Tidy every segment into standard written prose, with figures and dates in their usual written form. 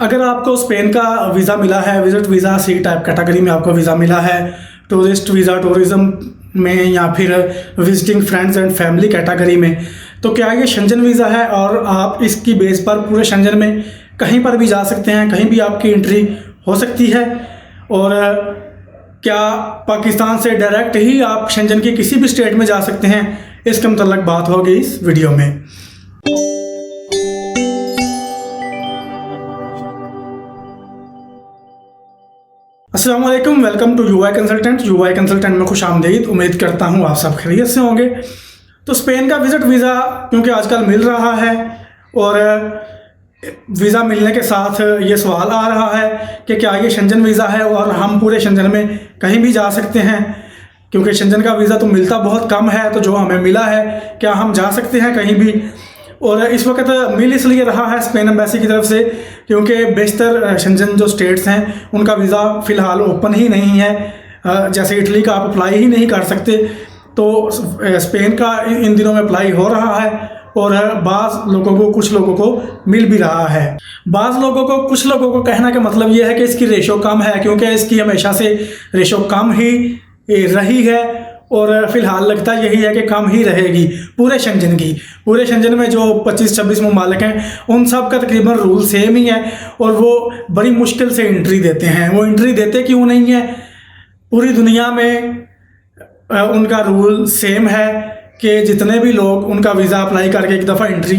अगर आपको स्पेन का वीज़ा मिला है, visit visa C type category में आपको वीज़ा मिला है, टूरिस्ट वीज़ा टूरिज़्म में या फिर visiting friends and family category में, तो क्या ये शेंजन वीज़ा है और आप इसकी बेस पर पूरे शेंजन में कहीं पर भी जा सकते हैं, कहीं भी आपकी एंट्री हो सकती है। और क्या पाकिस्तान से डायरेक्ट ही आप शेंजन की किसी भी स्टेट में जा सकते हैं, इसके मतलब बात होगी इस वीडियो में। अस्सलाम वालेकुम, welcome to UI consultant. UI consultant में खुश आमदीद। उम्मीद करता हूँ आप सब खैरियत से होंगे। तो स्पेन का विजिट वीज़ा क्योंकि आजकल मिल रहा है और वीज़ा मिलने के साथ ये सवाल आ रहा है कि क्या ये शेंजन वीज़ा है और हम पूरे शेंजन में कहीं भी जा सकते हैं, क्योंकि शेंजन का वीज़ा तो मिलता बहुत कम है। तो जो हमें मिला है, क्या हम जा सकते हैं कहीं भी? और इस वक्त मिल इसलिए रहा है स्पेन एम्बेसी की तरफ से क्योंकि बेशतर शेंजन जो स्टेट्स हैं उनका वीज़ा फ़िलहाल ओपन ही नहीं है। जैसे इटली का आप अप्लाई ही नहीं कर सकते, तो स्पेन का इन दिनों में अप्लाई हो रहा है और बाज़ लोगों को, कुछ लोगों को मिल भी रहा है। बाज़ लोगों को, कुछ लोगों को कहना का मतलब ये है कि इसकी रेशो कम है, क्योंकि इसकी हमेशा से रेशो कम ही रही है और फिलहाल लगता यही है कि कम ही रहेगी पूरे शेंजन की। पूरे शेंजन में जो 25-26 ममालिक हैं उन सब का तकरीबन रूल सेम ही है और वो बड़ी मुश्किल से एंट्री देते हैं। वो एंट्री देते क्यों नहीं है? पूरी दुनिया में उनका रूल सेम है कि जितने भी लोग उनका वीज़ा अप्लाई करके एक दफ़ा एंट्री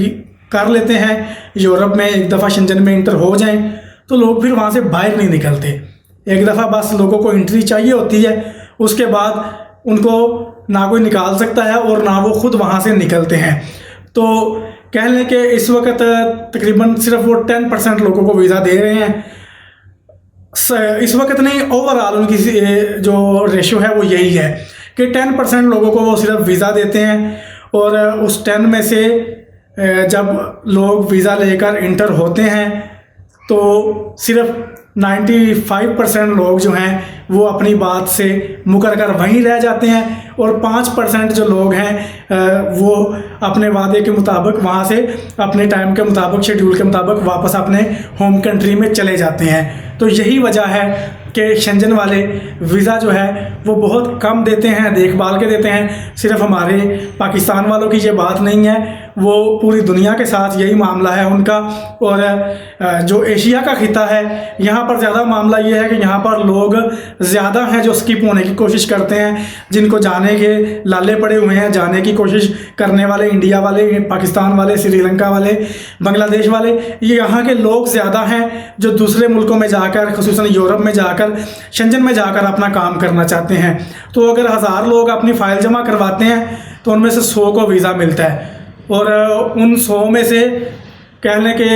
कर लेते हैं यूरोप में, एक दफ़ा शेंजन में इंटर हो जाएं, तो लोग फिर वहाँ से बाहर नहीं निकलते। एक दफ़ा बस लोगों को एंट्री चाहिए होती है, उसके बाद उनको ना कोई निकाल सकता है और ना वो खुद वहाँ से निकलते हैं। तो कह लें कि इस वक्त तकरीबन सिर्फ वो 10% लोगों को वीज़ा दे रहे हैं। इस वक्त नहीं, ओवरऑल उनकी जो रेशो है वो यही है कि 10% लोगों को वो सिर्फ वीज़ा देते हैं और उस 10 में से जब लोग वीज़ा लेकर इंटर होते हैं तो सिर्फ 95% लोग जो हैं वो अपनी बात से मुकर कर वहीं रह जाते हैं और 5% जो लोग हैं वो अपने वादे के मुताबिक वहाँ से अपने टाइम के मुताबिक, शेड्यूल के मुताबिक वापस अपने होम कंट्री में चले जाते हैं। तो यही वजह है कि शेंजन वाले वीज़ा जो है वो बहुत कम देते हैं, देखभाल के देते हैं। सिर्फ हमारे पाकिस्तान वालों की ये बात नहीं है, वो पूरी दुनिया के साथ यही मामला है उनका। और जो एशिया का खिता है यहाँ पर ज़्यादा मामला ये है कि यहाँ पर लोग ज़्यादा हैं जो स्किप होने की कोशिश करते हैं, जिनको जाने के लाले पड़े हुए हैं, जाने की कोशिश करने वाले इंडिया वाले, पाकिस्तान वाले, श्रीलंका वाले, बांग्लादेश वाले, ये यहाँ के लोग ज़्यादा हैं जो दूसरे मुल्कों में जाकर, खुसूसन यूरोप में जाकर, शेंजन में जाकर अपना काम करना चाहते हैं। तो अगर 1000 लोग अपनी फ़ाइल जमा करवाते हैं तो उनमें से 100 को वीज़ा मिलता है और उन 100 में से कहने के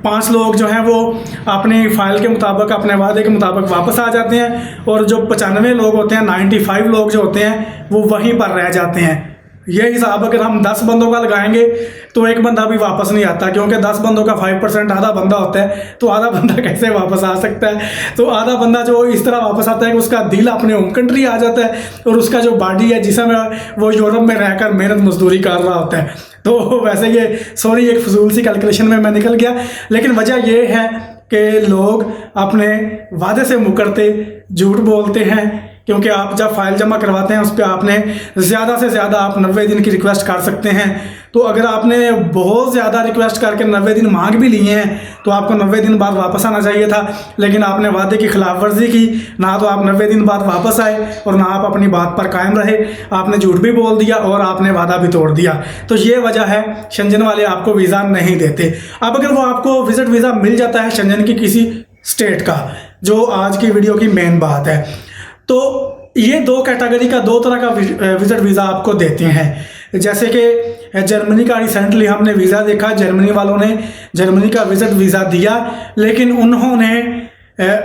5 लोग जो हैं वो अपनी फ़ाइल के मुताबिक, अपने वादे के मुताबिक वापस आ जाते हैं और जो 95 लोग होते हैं, 95 लोग जो होते हैं वो वहीं पर रह जाते हैं। ये हिसाब अगर हम 10 बंदों का लगाएंगे तो एक बंदा भी वापस नहीं आता, क्योंकि 10 बंदों का 5% आधा बंदा होता है। तो आधा बंदा कैसे वापस आ सकता है? तो आधा बंदा जो इस तरह वापस आता है कि उसका दिल अपने होम कंट्री आ जाता है और उसका जो बॉडी है जिसमें वो यूरोप में रहकर मेहनत मजदूरी कर रहा होता है। तो वैसे ये सॉरी, एक फजूल सी कैलकुलेशन में मैं निकल गया, लेकिन वजह ये है कि लोग अपने वादे से मुकरते, झूठ बोलते हैं। क्योंकि आप जब फाइल जमा करवाते हैं उस पर आपने ज़्यादा से ज़्यादा आप 90 दिन की रिक्वेस्ट कर सकते हैं। तो अगर आपने बहुत ज़्यादा रिक्वेस्ट करके 90 दिन मांग भी लिए हैं तो आपको 90 दिन बाद वापस आना चाहिए था, लेकिन आपने वादे की खिलाफ वर्जी की। ना तो आप 90 दिन बाद वापस आए और ना आप अपनी बात पर कायम रहे, आपने झूठ भी बोल दिया और आपने वादा भी तोड़ दिया। तो ये वजह है शेंजन वाले आपको वीज़ा नहीं देते। अब अगर वो आपको विजिट वीज़ा मिल जाता है शेंजन की किसी स्टेट का, जो आज की वीडियो की मेन बात है, तो ये 2 कैटेगरी का, 2 तरह का विजिट वीज़ा आपको देते हैं। जैसे कि जर्मनी का रिसेंटली हमने वीज़ा देखा, जर्मनी वालों ने जर्मनी का विजिट वीज़ा दिया, लेकिन उन्होंने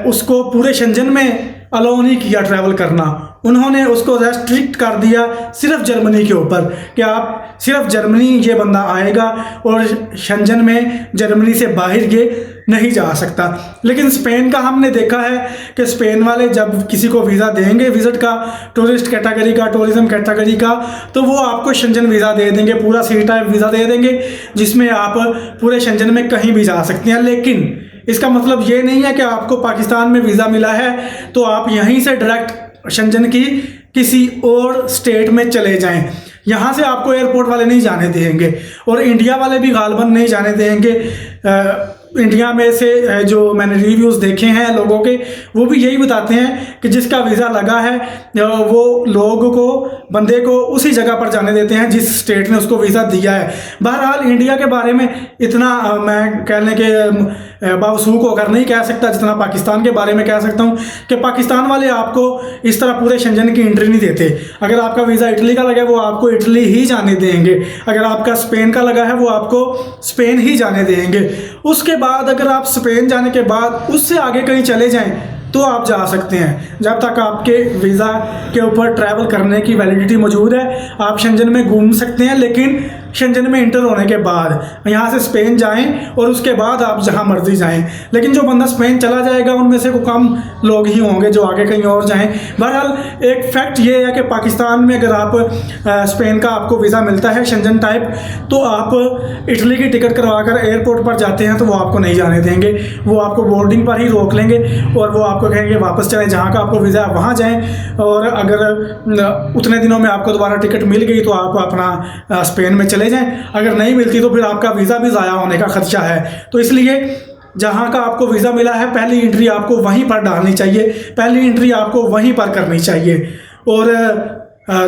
उसको पूरे शेंजन में अलाउ नहीं किया ट्रैवल करना। उन्होंने उसको रेस्ट्रिक्ट कर दिया सिर्फ जर्मनी के ऊपर कि आप सिर्फ जर्मनी ये बंदा आएगा और शेंजन में जर्मनी से बाहर ये नहीं जा सकता। लेकिन स्पेन का हमने देखा है कि स्पेन वाले जब किसी को वीज़ा देंगे विजिट का, टूरिस्ट कैटेगरी का, टूरिज्म कैटेगरी का, तो वो आपको शेंजन वीज़ा दे देंगे, पूरा सी टाइप वीज़ा दे देंगे जिसमें आप पूरे शेंजन में कहीं भी जा सकते हैं। लेकिन इसका मतलब ये नहीं है कि आपको पाकिस्तान में वीज़ा मिला है तो आप यहीं से डायरेक्ट शेंजन की किसी और स्टेट में चले जाएं। यहाँ से आपको एयरपोर्ट वाले नहीं जाने देंगे और इंडिया वाले भी गालबन नहीं जाने देंगे। इंडिया में से जो मैंने रिव्यूज़ देखे हैं लोगों के, वो भी यही बताते हैं कि जिसका वीज़ा लगा है वो लोगों को, बंदे को उसी जगह पर जाने देते हैं जिस स्टेट ने उसको वीज़ा दिया है। बहरहाल इंडिया के बारे में इतना मैं कहने के बावसूख होकर नहीं कह सकता जितना पाकिस्तान के बारे में कह सकता हूँ कि पाकिस्तान वाले आपको इस तरह पूरे शेंजन की एंट्री नहीं देते। अगर आपका वीज़ा इटली का लगा है वो आपको इटली ही जाने देंगे, अगर आपका स्पेन का लगा है वो आपको स्पेन ही जाने देंगे। उसके बाद अगर आप स्पेन जाने के बाद उससे आगे कहीं चले जाएं तो आप जा सकते हैं। जब तक आपके वीज़ा के ऊपर ट्रैवल करने की वैलिडिटी मौजूद है आप शेंजन में घूम सकते हैं, लेकिन शेंजन में इंटर होने के बाद यहाँ से स्पेन जाएं और उसके बाद आप जहाँ मर्जी जाएं। लेकिन जो बंदा स्पेन चला जाएगा उनमें से को कम लोग ही होंगे जो आगे कहीं और जाएं। बहरहाल एक फैक्ट ये है कि पाकिस्तान में अगर आप स्पेन का आपको वीज़ा मिलता है शेंजन टाइप, तो आप इटली की टिकट करवा कर एयरपोर्ट पर जाते हैं तो वो आपको नहीं जाने देंगे। वो आपको बोर्डिंग पर ही रोक लेंगे और वो आपको कहेंगे वापस चलें, जहाँ का आपको वीज़ा है वहाँ जाएँ। और अगर उतने दिनों में आपको दोबारा टिकट मिल गई तो आप अपना स्पेन में चले जाएं, अगर नहीं मिलती तो फिर आपका वीज़ा भी ज़ाया होने का खदशा है। तो इसलिए जहाँ का आपको वीज़ा मिला है पहली एंट्री आपको वहीं पर डालनी चाहिए, पहली एंट्री आपको वहीं पर करनी चाहिए। और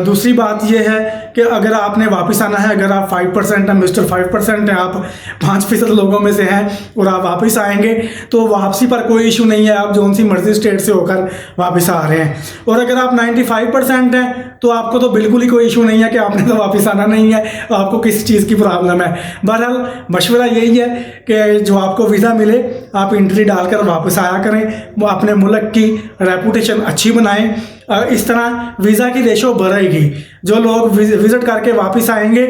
दूसरी बात यह है कि अगर आपने वापस आना है, अगर आप 5% हैं, मिस्टर 5% हैं, आप 5% लोगों में से हैं और आप वापस आएंगे तो वापसी पर कोई इशू नहीं है, आप जौन सी मर्जी स्टेट से होकर वापस आ रहे हैं। और अगर आप 95% हैं तो आपको तो बिल्कुल ही कोई इशू नहीं है कि आपने तो वापस आना नहीं है, आपको किस चीज़ की प्रॉब्लम है। बहरहाल मशवरा यही है कि जो आपको वीज़ा मिले आप एंट्री डालकर वापस आया करें, वो अपने मुल्क की रेपुटेशन अच्छी बनाएं। इस तरह वीज़ा की रेशो बढ़ेगी। जो लोग विज़िट करके वापस आएंगे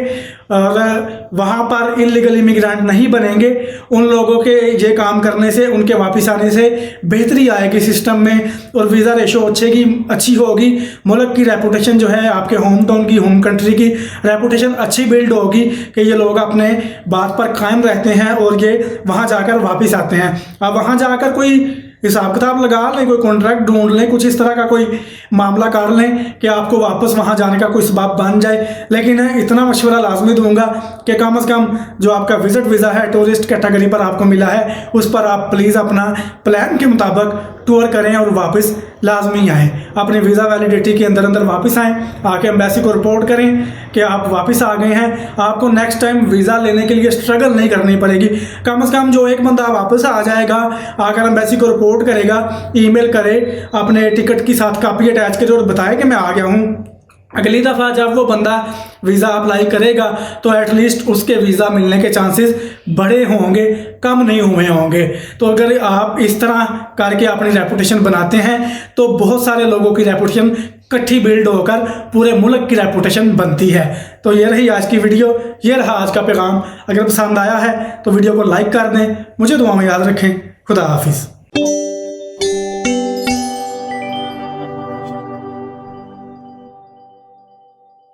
और वहाँ पर इलीगल इमिग्रेंट नहीं बनेंगे, उन लोगों के ये काम करने से, उनके वापस आने से बेहतरी आएगी सिस्टम में और वीज़ा रेशो अच्छी होगी। मुल्क की रेपुटेशन जो है, आपके होम टाउन की, होम कंट्री की रेपुटेशन अच्छी बिल्ड होगी कि ये लोग अपने बात पर कायम रहते हैं और ये वहाँ जाकर वापस आते हैं। अब वहाँ जाकर कोई हिसाब किताब लगा लें, कोई कॉन्ट्रैक्ट ढूंढ लें, कुछ इस तरह का कोई मामला कर लें कि आपको वापस वहाँ जाने का कोई सबब बन जाए। लेकिन इतना मशवरा लाजमी दूंगा कि कम से कम जो आपका विजिट वीज़ा है टूरिस्ट कैटेगरी पर आपको मिला है उस पर आप प्लीज़ अपना प्लान के मुताबिक टूर करें और वापस लाजमी आएँ। अपने वीज़ा वैलिडिटी के अंदर वापस आएँ, आके एम्बेसी को रिपोर्ट करें कि आप वापस आ गए हैं। आपको नेक्स्ट टाइम वीज़ा लेने के लिए स्ट्रगल नहीं करनी पड़ेगी। कम से कम जो एक बंदा वापस आ जाएगा, आकर एम्बेसी को रिपोर्ट करेगा, ईमेल करे, अपने टिकट की साथ कापी अटैच करे और बताए कि मैं आ गया हूँ, अगली दफ़ा जब वो बंदा वीज़ा अप्लाई करेगा तो एटलीस्ट उसके वीज़ा मिलने के चांसेस बड़े होंगे, कम नहीं हुए होंगे। तो अगर आप इस तरह करके अपनी रेपुटेशन बनाते हैं तो बहुत सारे लोगों की रेपुटेशन इकट्ठी बिल्ड होकर पूरे मुल्क की रेपुटेशन बनती है। तो ये रही आज की वीडियो, ये रहा आज का पैगाम। अगर पसंद आया है तो वीडियो को लाइक कर दें, मुझे दुआ में याद रखें। खुदा हाफिज़।